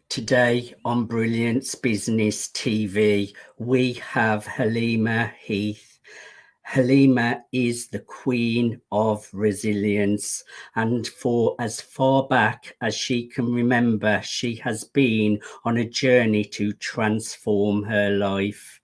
Today on Brilliance Business TV, we have Halima Heath. Halima is the queen of resilience, and for as far back as she can remember, she has been on a journey to transform her life.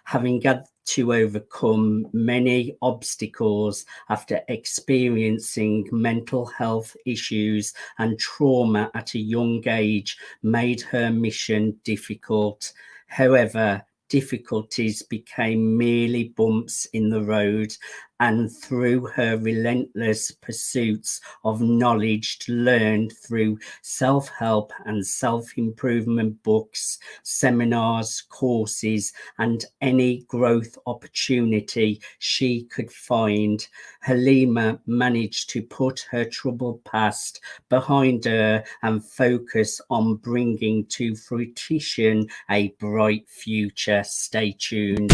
Having had to overcome many obstacles after experiencing mental health issues and trauma at a young age made her mission difficult. However, difficulties became merely bumps in the road, and through her relentless pursuits of knowledge learned through self-help and self-improvement books, seminars, courses, and any growth opportunity she could find, Halima managed to put her troubled past behind her and focus on bringing to fruition a bright future. Stay tuned.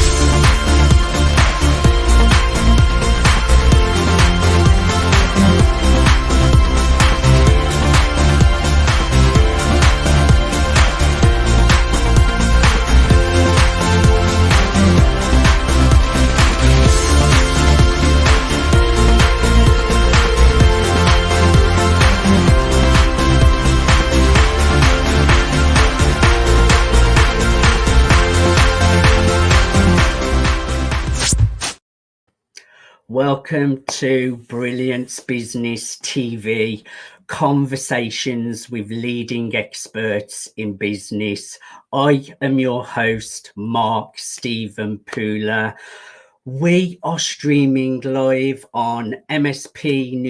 Welcome to Brilliance Business TV, conversations with leading experts in business. I am your host, Mark Stephen Pooler. We are streaming live on MSP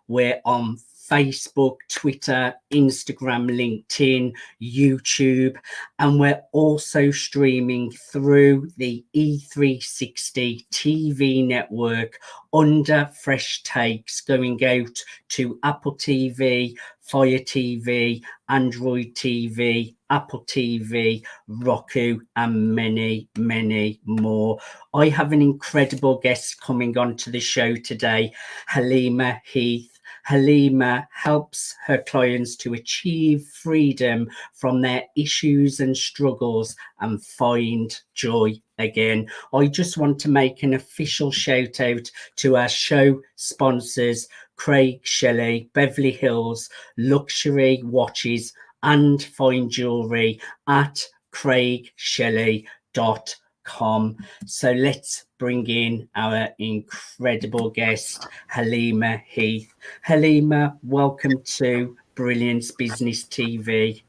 We're on Facebook, Twitter, Instagram, LinkedIn, YouTube, and we're also streaming through the E360 TV network under Fresh Takes, going out to Apple TV, Fire TV, Android TV, Apple TV, Roku, and many, many more. I have an incredible guest coming on to the show today, Halima Heath. Halima helps her clients to achieve freedom from their issues and struggles and find joy again. I just want to make an official shout out to our show sponsors, Craig Shelley, Beverly Hills Luxury Watches and Fine Jewelry at craigshelley.com. So let's bring in our incredible guest, Halima Heath. Halima, welcome to Brilliance Business TV.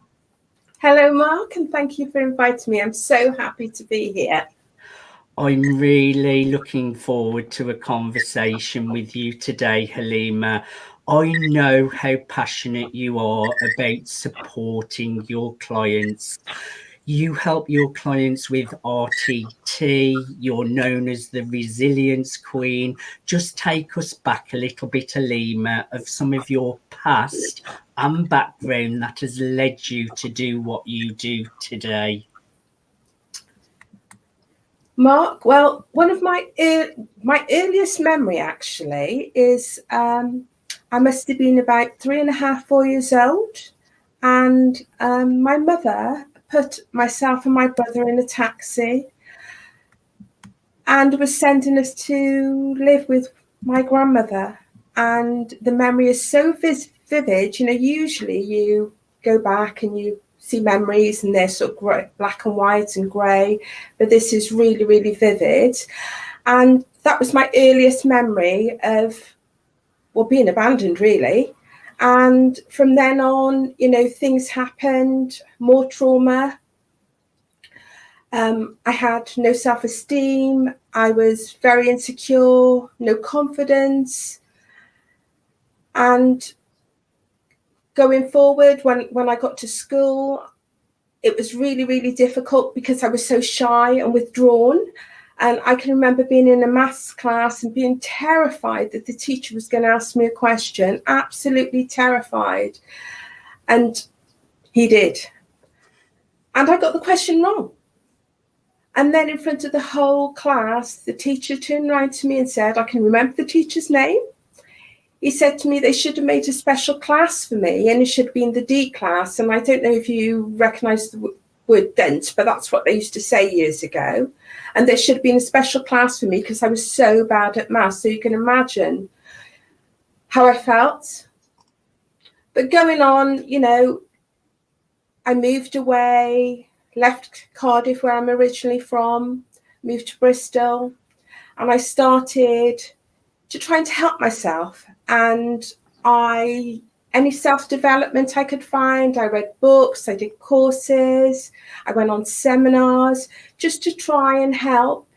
Hello, Mark, and thank you for inviting me. I'm so happy to be here. I'm really looking forward to a conversation with you today, Halima. I know how passionate you are about supporting your clients. You help your clients with RTT. You're known as the Resilience Queen. Just take us back a little bit, Halima, of some of your past and background that has led you to do what you do today. Mark, well, one of my earliest memory actually is I must have been about 3.5, 4 years old, and my mother put myself and my brother in a taxi and was sending us to live with my grandmother. And the memory is so vivid. You know, usually you go back and you see memories and they're sort of black and white and grey, but this is really, really vivid. And that was my earliest memory of, well, being abandoned, really. And from then on, you know, things happened, more trauma. I had no self-esteem. I was very insecure, no confidence. And going forward, when I got to school, it was really, really difficult because I was so shy and withdrawn. And I can remember being in a maths class and being terrified that the teacher was going to ask me a question, absolutely terrified. And he did. And I got the question wrong. And then in front of the whole class, the teacher turned around to me and said, I can remember the teacher's name. he said to me they should have made a special class for me, and it should be in the D class. And I don't know if you recognise the word dent, but that's what they used to say years ago. And there should have been a special class for me because I was so bad at maths. So you can imagine how I felt. But going on, you know, I moved away, left Cardiff, where I'm originally from, moved to Bristol, and I started to try and help myself. And any self-development I could find, I read books, I did courses, I went on seminars just to try and help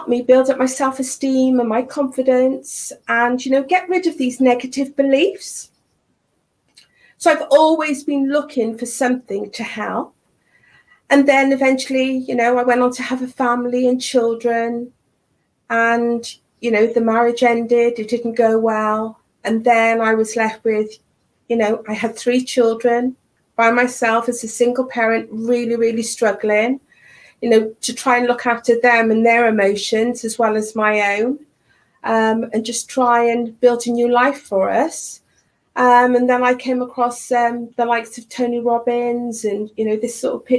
me build up my self-esteem and my confidence and, you know, get rid of these negative beliefs. So I've always been looking for something to help. And then eventually, you know, I went on to have a family and children, and, you know, the marriage ended, it didn't go well. And then I was left with, you know, I had 3 children by myself as a single parent, really, really struggling, you know, to try and look after them and their emotions as well as my own, and just try and build a new life for us. And then I came across the likes of Tony Robbins and, you know, this sort of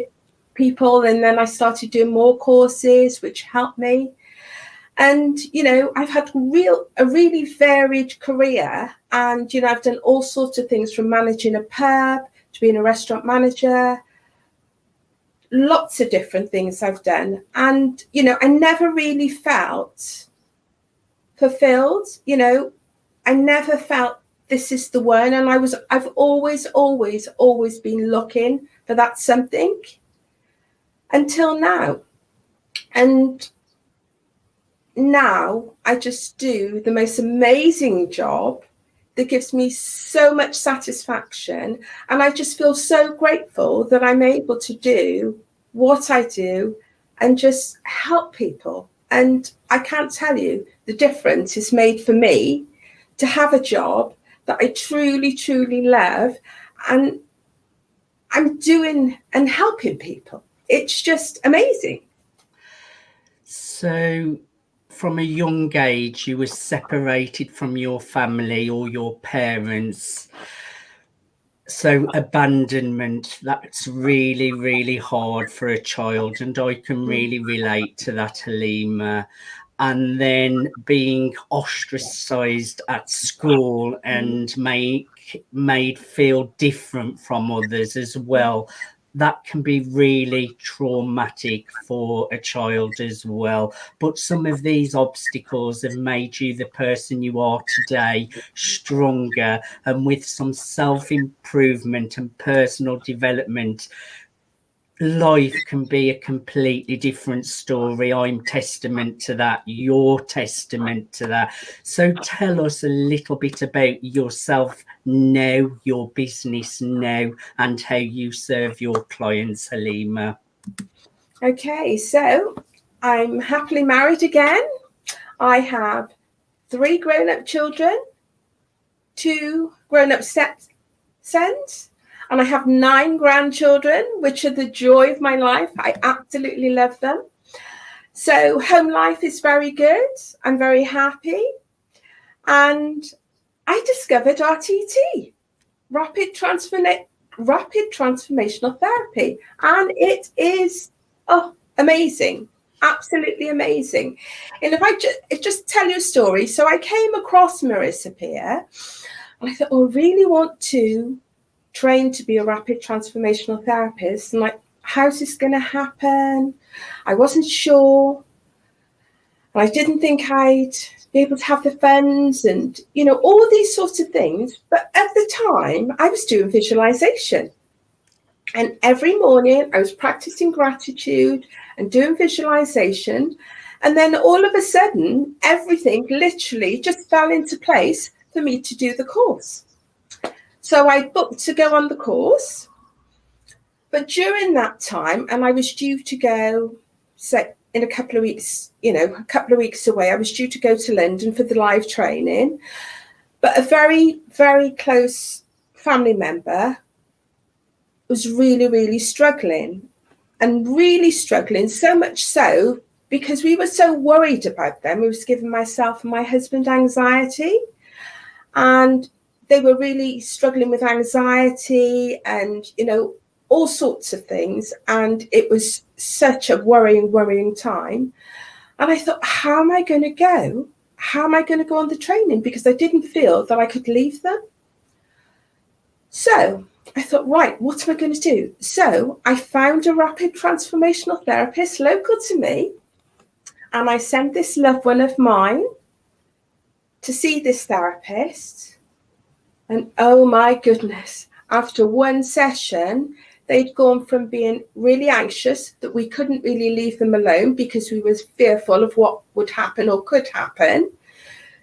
people. And then I started doing more courses, which helped me. And, you know, I've had a really varied career. And, you know, I've done all sorts of things, from managing a pub to being a restaurant manager. Lots of different things I've done. And, you know, I never really felt fulfilled. You know, I never felt this is the one. And I've always been looking for that something until now. And now I just do the most amazing job that gives me so much satisfaction. And I just feel so grateful that I'm able to do what I do and just help people. And I can't tell you the difference it's made for me to have a job that I truly, truly love. And I'm doing and helping people. It's just amazing. So from a young age, you were separated from your family or your parents. So abandonment, that's really, really hard for a child. And I can really relate to that, Halima. And then being ostracized at school and made feel different from others as well. That can be really traumatic for a child as well. But some of these obstacles have made you the person you are today, stronger, and with some self-improvement and personal development, life can be a completely different story. I'm testament to that. You're testament to that. So tell us a little bit about yourself now, your business now, and how you serve your clients, Halima. Okay, so I'm happily married again. I have 3 grown-up children, 2 grown-up stepsons, and I have 9 grandchildren, which are the joy of my life. I absolutely love them. So home life is very good. I'm very happy. And I discovered RTT, Rapid Transformational Therapy. And it is amazing. Absolutely amazing. And if I just tell you a story. So I came across Marissa Peer, and I thought, I really want to train to be a rapid transformational therapist. And like, how's this going to happen? I wasn't sure. And I didn't think I'd be able to have the funds and, you know, all these sorts of things. But at the time, I was doing visualization. And every morning I was practicing gratitude and doing visualization. And then all of a sudden, everything literally just fell into place for me to do the course. So I booked to go on the course. But during that time, and I was due to go, say, in a couple of weeks, you know, a couple of weeks away, I was due to go to London for the live training. But a very, very close family member was really, really struggling, and really struggling, so much so because we were so worried about them. It was giving myself and my husband anxiety. and they were really struggling with anxiety and, all sorts of things. And it was such a worrying time. And I thought, how am I going to go? How am I going to go on the training? Because I didn't feel that I could leave them. So I thought, right, what am I going to do? So I found a rapid transformational therapist local to me. And I sent this loved one of mine to see this therapist. And oh my goodness, after one session, they'd gone from being really anxious that we couldn't really leave them alone because we were fearful of what would happen or could happen.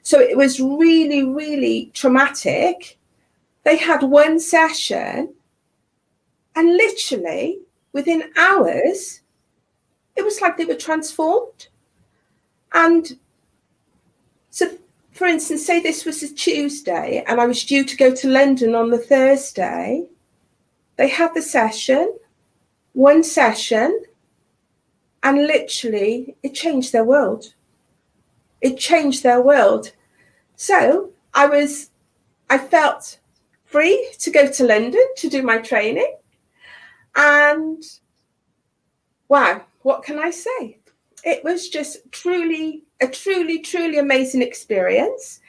So it was really, really traumatic. They had one session and literally within hours, it was like they were transformed. And so, for instance, say this was a Tuesday and I was due to go to London on the Thursday. They had the session, one session, and literally it changed their world. It changed their world. So I felt free to go to London to do my training. And wow, what can I say? It was just a truly amazing experience.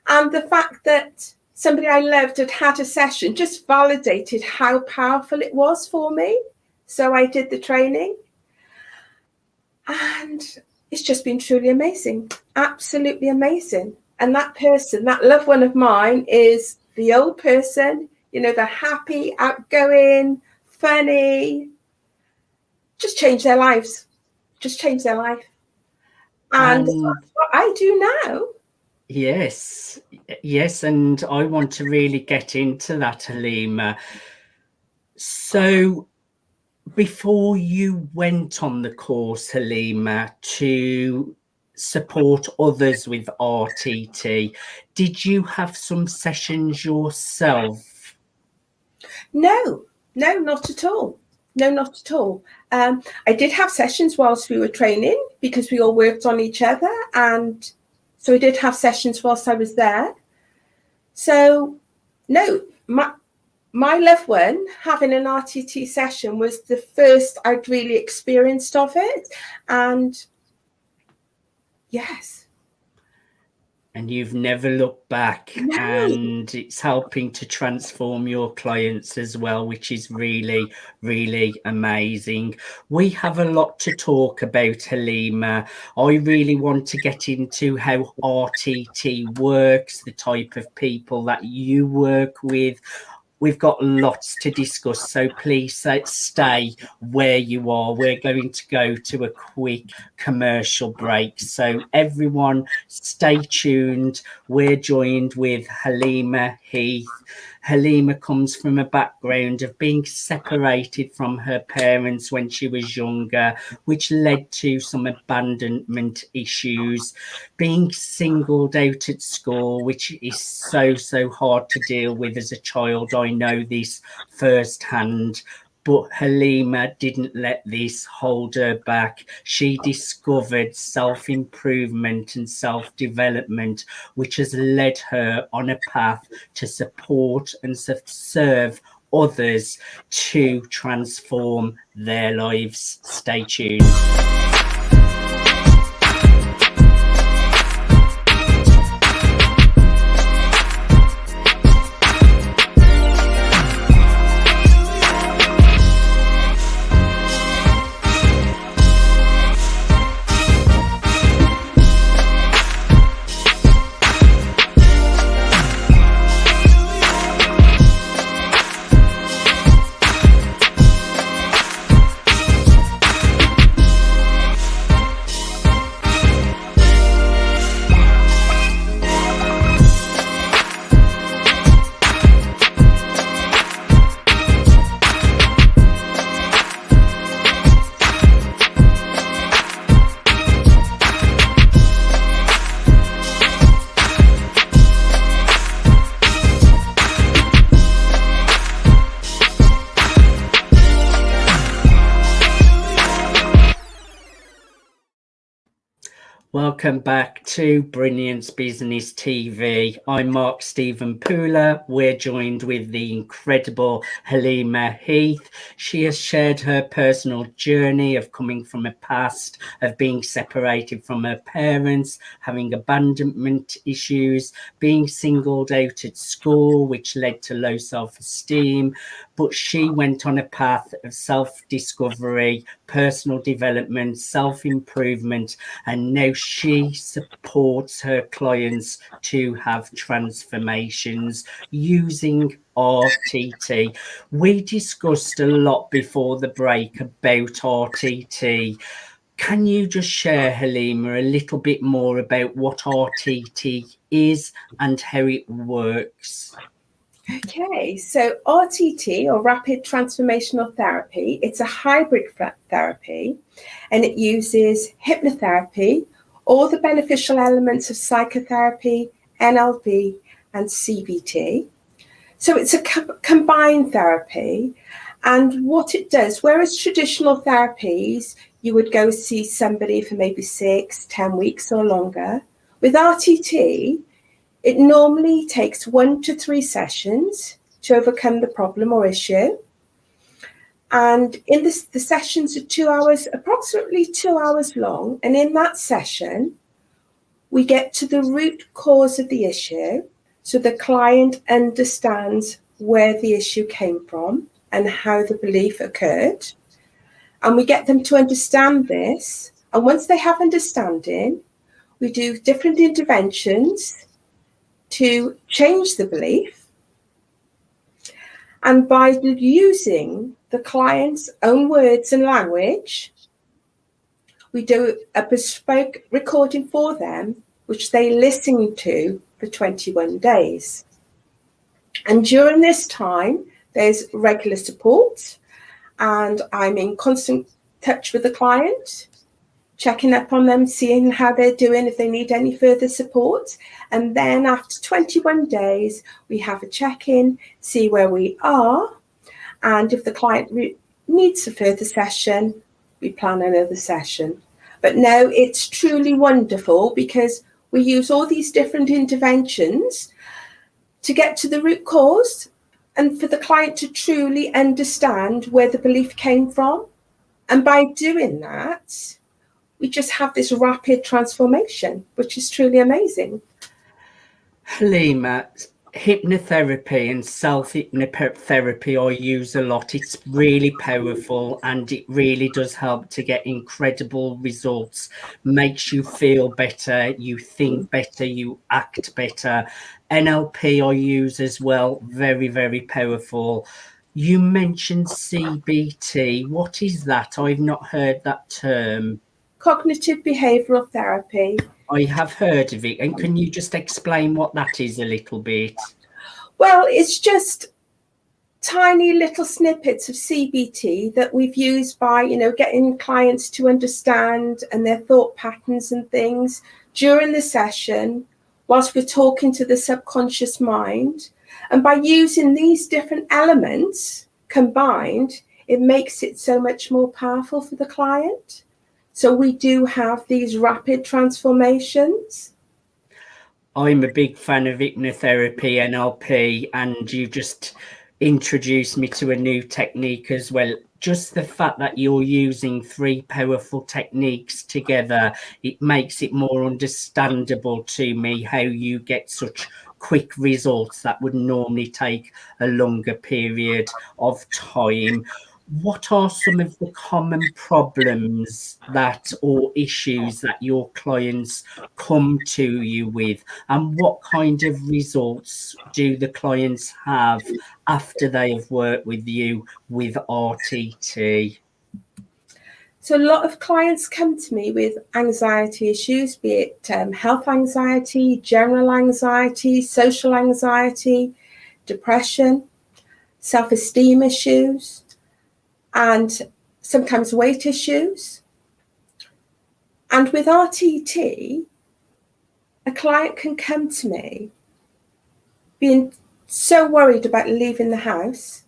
And the fact that somebody I loved had a session just validated how powerful it was for me. So I did the training. And it's just been truly amazing. Absolutely amazing. And that person, that loved one of mine, is the old person, the happy, outgoing, funny. Just changed their lives. Just changed their life. And that's what I do now. Yes, and I want to really get into that, Halima. So before you went on the course, Halima, to support others with RTT, did you have some sessions yourself? No, not at all. No, not at all. I did have sessions whilst we were training because we all worked on each other, and so we did have sessions whilst I was there. So no, my loved one having an RTT session was the first I'd really experienced of it. And yes. And you've never looked back. No. And it's helping to transform your clients as well, which is really, really amazing. We have a lot to talk about, Halima. I really want to get into how RTT works, the type of people that you work with. We've got lots to discuss, so please stay where you are. We're going to go to a quick commercial break. So everyone stay tuned. We're joined with Halima Heath. Halima comes from a background of being separated from her parents when she was younger, which led to some abandonment issues, being singled out at school, which is so hard to deal with as a child. I know this firsthand. But Halima didn't let this hold her back. She discovered self-improvement and self-development, which has led her on a path to support and serve others to transform their lives. Stay tuned. Welcome back to Brilliance Business TV. I'm Mark Stephen Pooler. We're joined with the incredible Halima Heath. She has shared her personal journey of coming from a past of being separated from her parents, having abandonment issues, being singled out at school, which led to low self-esteem. But she went on a path of self-discovery, personal development, self-improvement, and now she supports her clients to have transformations using RTT. We discussed a lot before the break about RTT. Can you just share, Halima, a little bit more about what RTT is and how it works? Okay, so RTT, or Rapid Transformational Therapy, it's a hybrid therapy, and it uses hypnotherapy, all the beneficial elements of psychotherapy, NLP, and CBT. So it's a combined therapy, and what it does, whereas traditional therapies, you would go see somebody for maybe 6-10 weeks or longer, with RTT, it normally takes 1 to 3 sessions to overcome the problem or issue. And in this, the sessions are 2 hours, approximately 2 hours long. And in that session, we get to the root cause of the issue. So the client understands where the issue came from and how the belief occurred. And we get them to understand this. And once they have understanding, we do different interventions to change the belief. And by using the client's own words and language, we do a bespoke recording for them, which they listen to for 21 days. And during this time, there's regular support, and I'm in constant touch with the client, checking up on them, seeing how they're doing, if they need any further support. And then after 21 days, we have a check-in, see where we are. And if the client needs a further session, we plan another session. But no, it's truly wonderful because we use all these different interventions to get to the root cause and for the client to truly understand where the belief came from. And by doing that, we just have this rapid transformation, which is truly amazing. Halima, hypnotherapy and self-hypnotherapy I use a lot. It's really powerful and it really does help to get incredible results. Makes you feel better, you think better, you act better. NLP I use as well. Very, very powerful. You mentioned CBT. What is that? I've not heard that term. Cognitive behavioural therapy. I have heard of it. And can you just explain what that is a little bit? Well, it's just tiny little snippets of CBT that we've used by, getting clients to understand and their thought patterns and things during the session whilst we're talking to the subconscious mind. And by using these different elements combined, it makes it so much more powerful for the client. So we do have these rapid transformations. I'm a big fan of hypnotherapy, NLP, and you just introduced me to a new technique as well. Just the fact that you're using 3 powerful techniques together, it makes it more understandable to me how you get such quick results that would normally take a longer period of time. What are some of the common problems that or issues that your clients come to you with, and what kind of results do the clients have after they have worked with you with RTT? So a lot of clients come to me with anxiety issues, be it health anxiety, general anxiety, social anxiety, depression, self-esteem issues, and sometimes weight issues. And with RTT, a client can come to me being so worried about leaving the house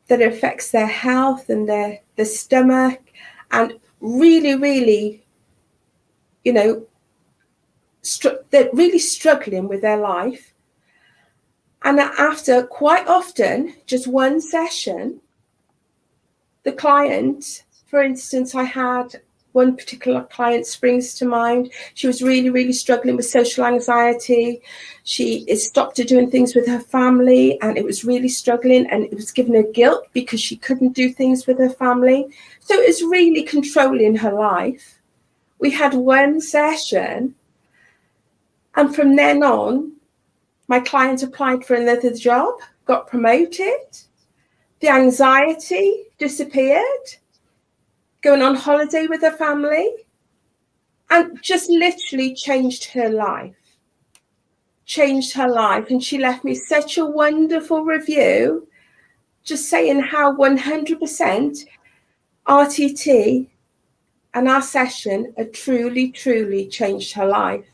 that it affects their health and their stomach, and really, really you know, they're really struggling with their life. And after quite often, just one session, the client, for instance, I had one particular client springs to mind. She was really, really struggling with social anxiety. It stopped her doing things with her family, and it was really struggling, and it was giving her guilt because she couldn't do things with her family. So it was really controlling her life. We had one session, and from then on, my client applied for another job, got promoted. The anxiety disappeared, going on holiday with her family, and just literally changed her life. And she left me such a wonderful review, just saying how 100% RTT and our session had truly, truly changed her life.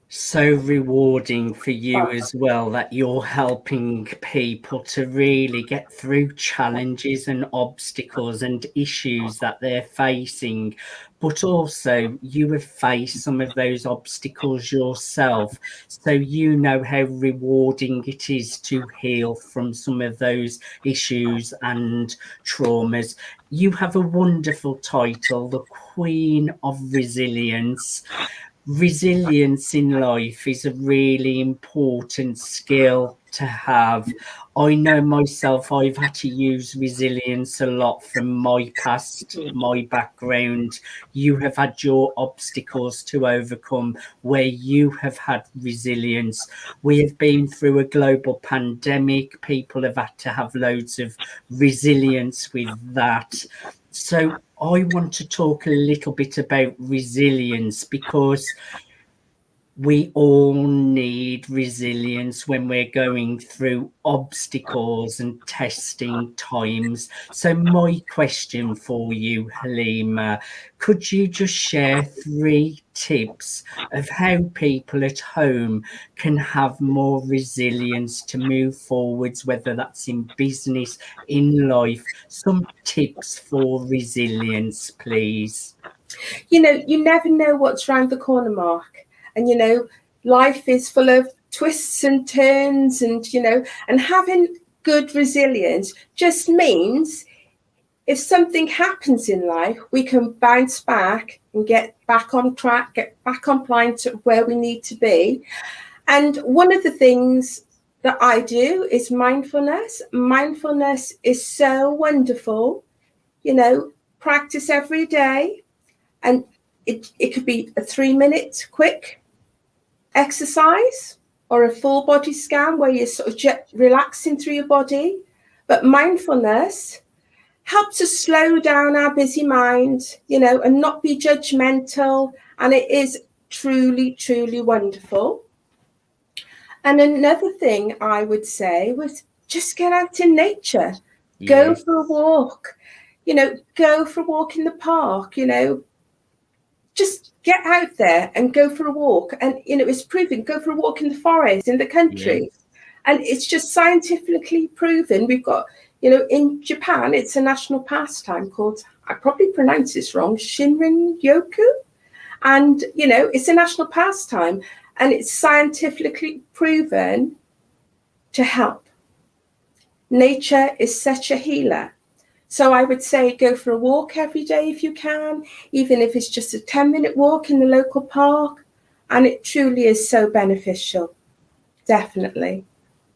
So rewarding for you as well, that you're helping people to really get through challenges and obstacles and issues that they're facing, but also you have faced some of those obstacles yourself, so you know how rewarding it is to heal from some of those issues and traumas. You have a wonderful title, the Queen of Resilience. Resilience in life is a really important skill to have. I know myself, I've had to use resilience a lot from my past, my background. You have had your obstacles to overcome where you have had resilience. We have been through a global pandemic. People have had to have loads of resilience with that. So I want to talk a little bit about resilience, because we all need resilience when we're going through obstacles and testing times. So my question for you, Halima, could you just share 3 tips of how people at home can have more resilience to move forwards, whether that's in business, in life? Some tips for resilience, please. You know, you never know what's around the corner, Mark. And, you know, life is full of twists and turns, and, you know, and having good resilience just means if something happens in life, we can bounce back and get back on track, get back compliant to where we need to be. And one of the things that I do is mindfulness. Mindfulness is so wonderful, you know, practice every day. And it could be a 3-minute quick exercise or a full body scan where you're sort of relaxing through your body. But mindfulness helps us slow down our busy mind, you know, and not be judgmental. And it is truly, truly wonderful. And another thing I would say was just get out in nature. Yes. Go for a walk, you know, go for a walk in the park, you know, just get out there and go for a walk. And, you know, it's proven, go for a walk in the forest, in the country. Yes. And it's just scientifically proven. We've got, you know, in Japan, it's a national pastime called, I probably pronounce this wrong, Shinrin-yoku. And, you know, it's a national pastime, and it's scientifically proven to help. Nature is such a healer. So I would say go for a walk every day if you can, even if it's just a 10-minute walk in the local park. And it truly is so beneficial. Definitely.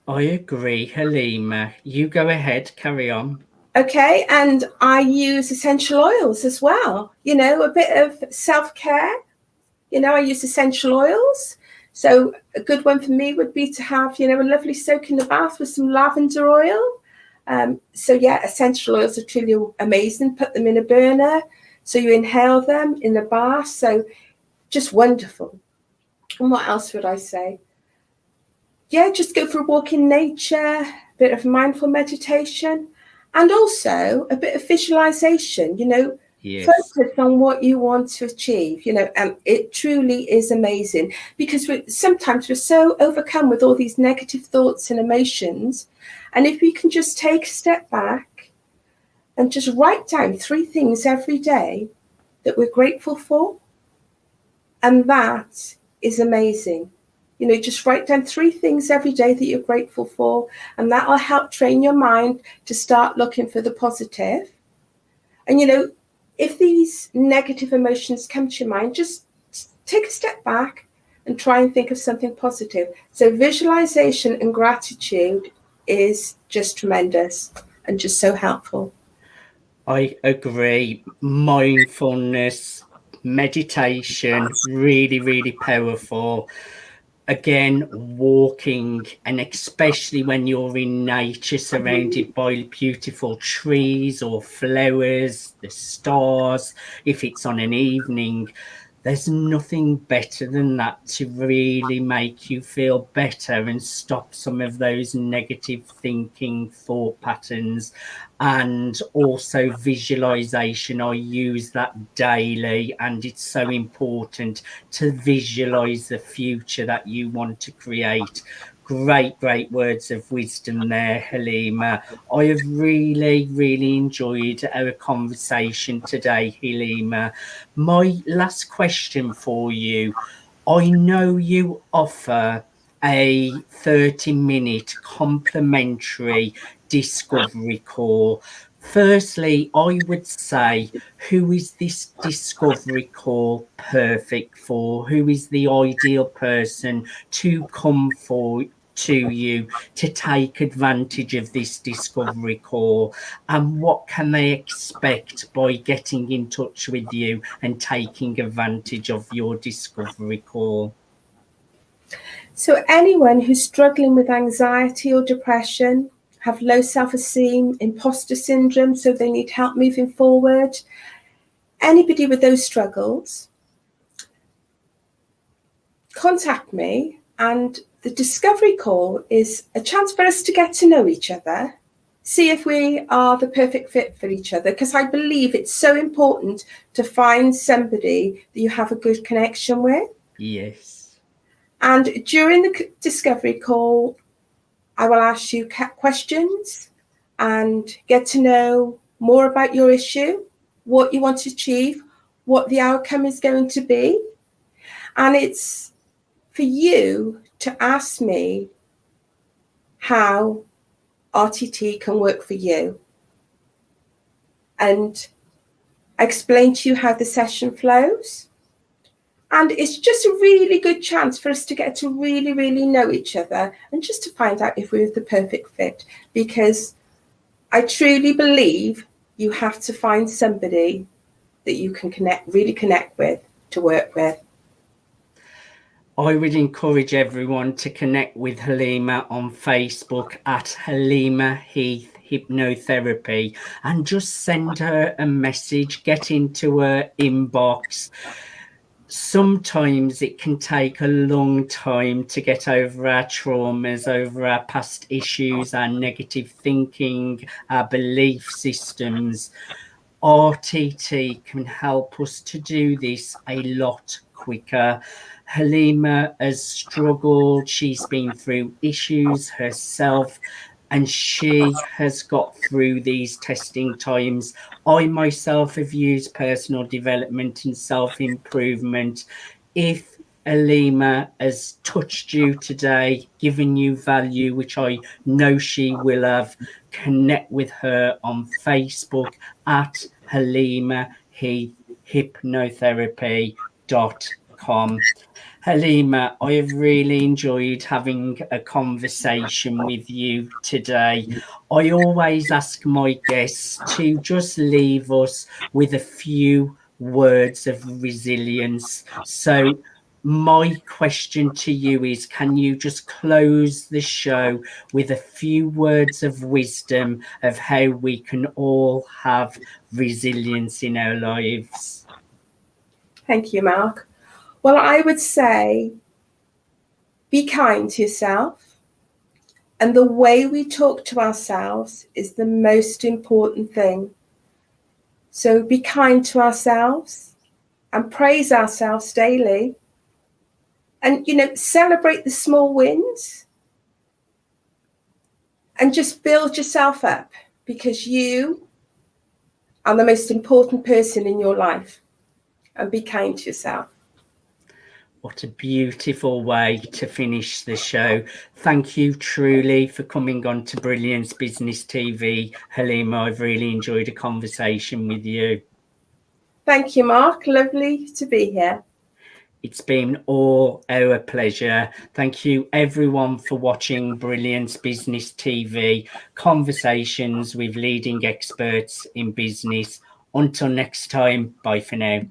I agree, Halima. You go ahead, carry on. Okay, and I use essential oils as well. You know, a bit of self-care. You know, I use essential oils. So a good one for me would be to have, you know, a lovely soak in the bath with some lavender oil. So yeah, essential oils are truly amazing. Put them in a burner, so you inhale them in the bath. So just wonderful. And what else would I say? Yeah, just go for a walk in nature, a bit of mindful meditation, and also a bit of visualization, you know. Yes. Focus on what you want to achieve, you know, and it truly is amazing, because sometimes we're so overcome with all these negative thoughts and emotions. And if we can just take a step back and just write down 3 things every day that we're grateful for. And that is amazing. Just write down 3 things every day that you're grateful for, and that will help train your mind to start looking for the positive. And, if these negative emotions come to your mind, just take a step back and try and think of something positive. So visualization and gratitude is just tremendous and just so helpful. I agree. Mindfulness, meditation, really, really powerful. Again, walking, and especially when you're in nature, surrounded by beautiful trees or flowers, the stars, if it's on an evening, there's nothing better than that to really make you feel better and stop some of those negative thinking thought patterns. And also visualization, I use that daily, and it's so important to visualize the future that you want to create. Great words of wisdom there, Halima. I have really, really enjoyed our conversation today, Halima. My last question for you. I know you offer a 30-minute complimentary discovery call. Firstly, I would say, who is this discovery call perfect for? Who is the ideal person to come to you to take advantage of this discovery call? And what can they expect by getting in touch with you and taking advantage of your discovery call? So anyone who's struggling with anxiety or depression, have low self-esteem, imposter syndrome, so they need help moving forward, anybody with those struggles, contact me. And the discovery call is a chance for us to get to know each other, see if we are the perfect fit for each other, because I believe it's so important to find somebody that you have a good connection with. Yes. And during the discovery call, I will ask you questions and get to know more about your issue, what you want to achieve, what the outcome is going to be. And it's for you to ask me how RTT can work for you. And I explain to you how the session flows. And it's just a really good chance for us to get to really, really know each other and just to find out if we're the perfect fit. Because I truly believe you have to find somebody that you can really connect with, to work with. I would encourage everyone to connect with Halima on Facebook at Halima Heath Hypnotherapy and just send her a message, get into her inbox. Sometimes it can take a long time to get over our traumas, over our past issues, our negative thinking, our belief systems. RTT can help us to do this a lot quicker. Halima has struggled. She's been through issues herself, and she has got through these testing times. I myself have used personal development and self-improvement. If Halima has touched you today, given you value, which I know she will have, connect with her on Facebook at Halima Heath Hypnotherapy.com. Halima, I have really enjoyed having a conversation with you today. I always ask my guests to just leave us with a few words of resilience. So, my question to you is, can you just close the show with a few words of wisdom of how we can all have resilience in our lives? Thank you, Mark. Well, I would say be kind to yourself. And the way we talk to ourselves is the most important thing. So be kind to ourselves and praise ourselves daily. And, celebrate the small wins and just build yourself up, because you are the most important person in your life. and be kind to yourself. What a beautiful way to finish the show. Thank you truly for coming on to Brilliance Business TV. Halima, I've really enjoyed a conversation with you. Thank you, Mark. Lovely to be here. It's been all our pleasure. Thank you everyone for watching Brilliance Business TV, conversations with leading experts in business. Until next time, bye for now.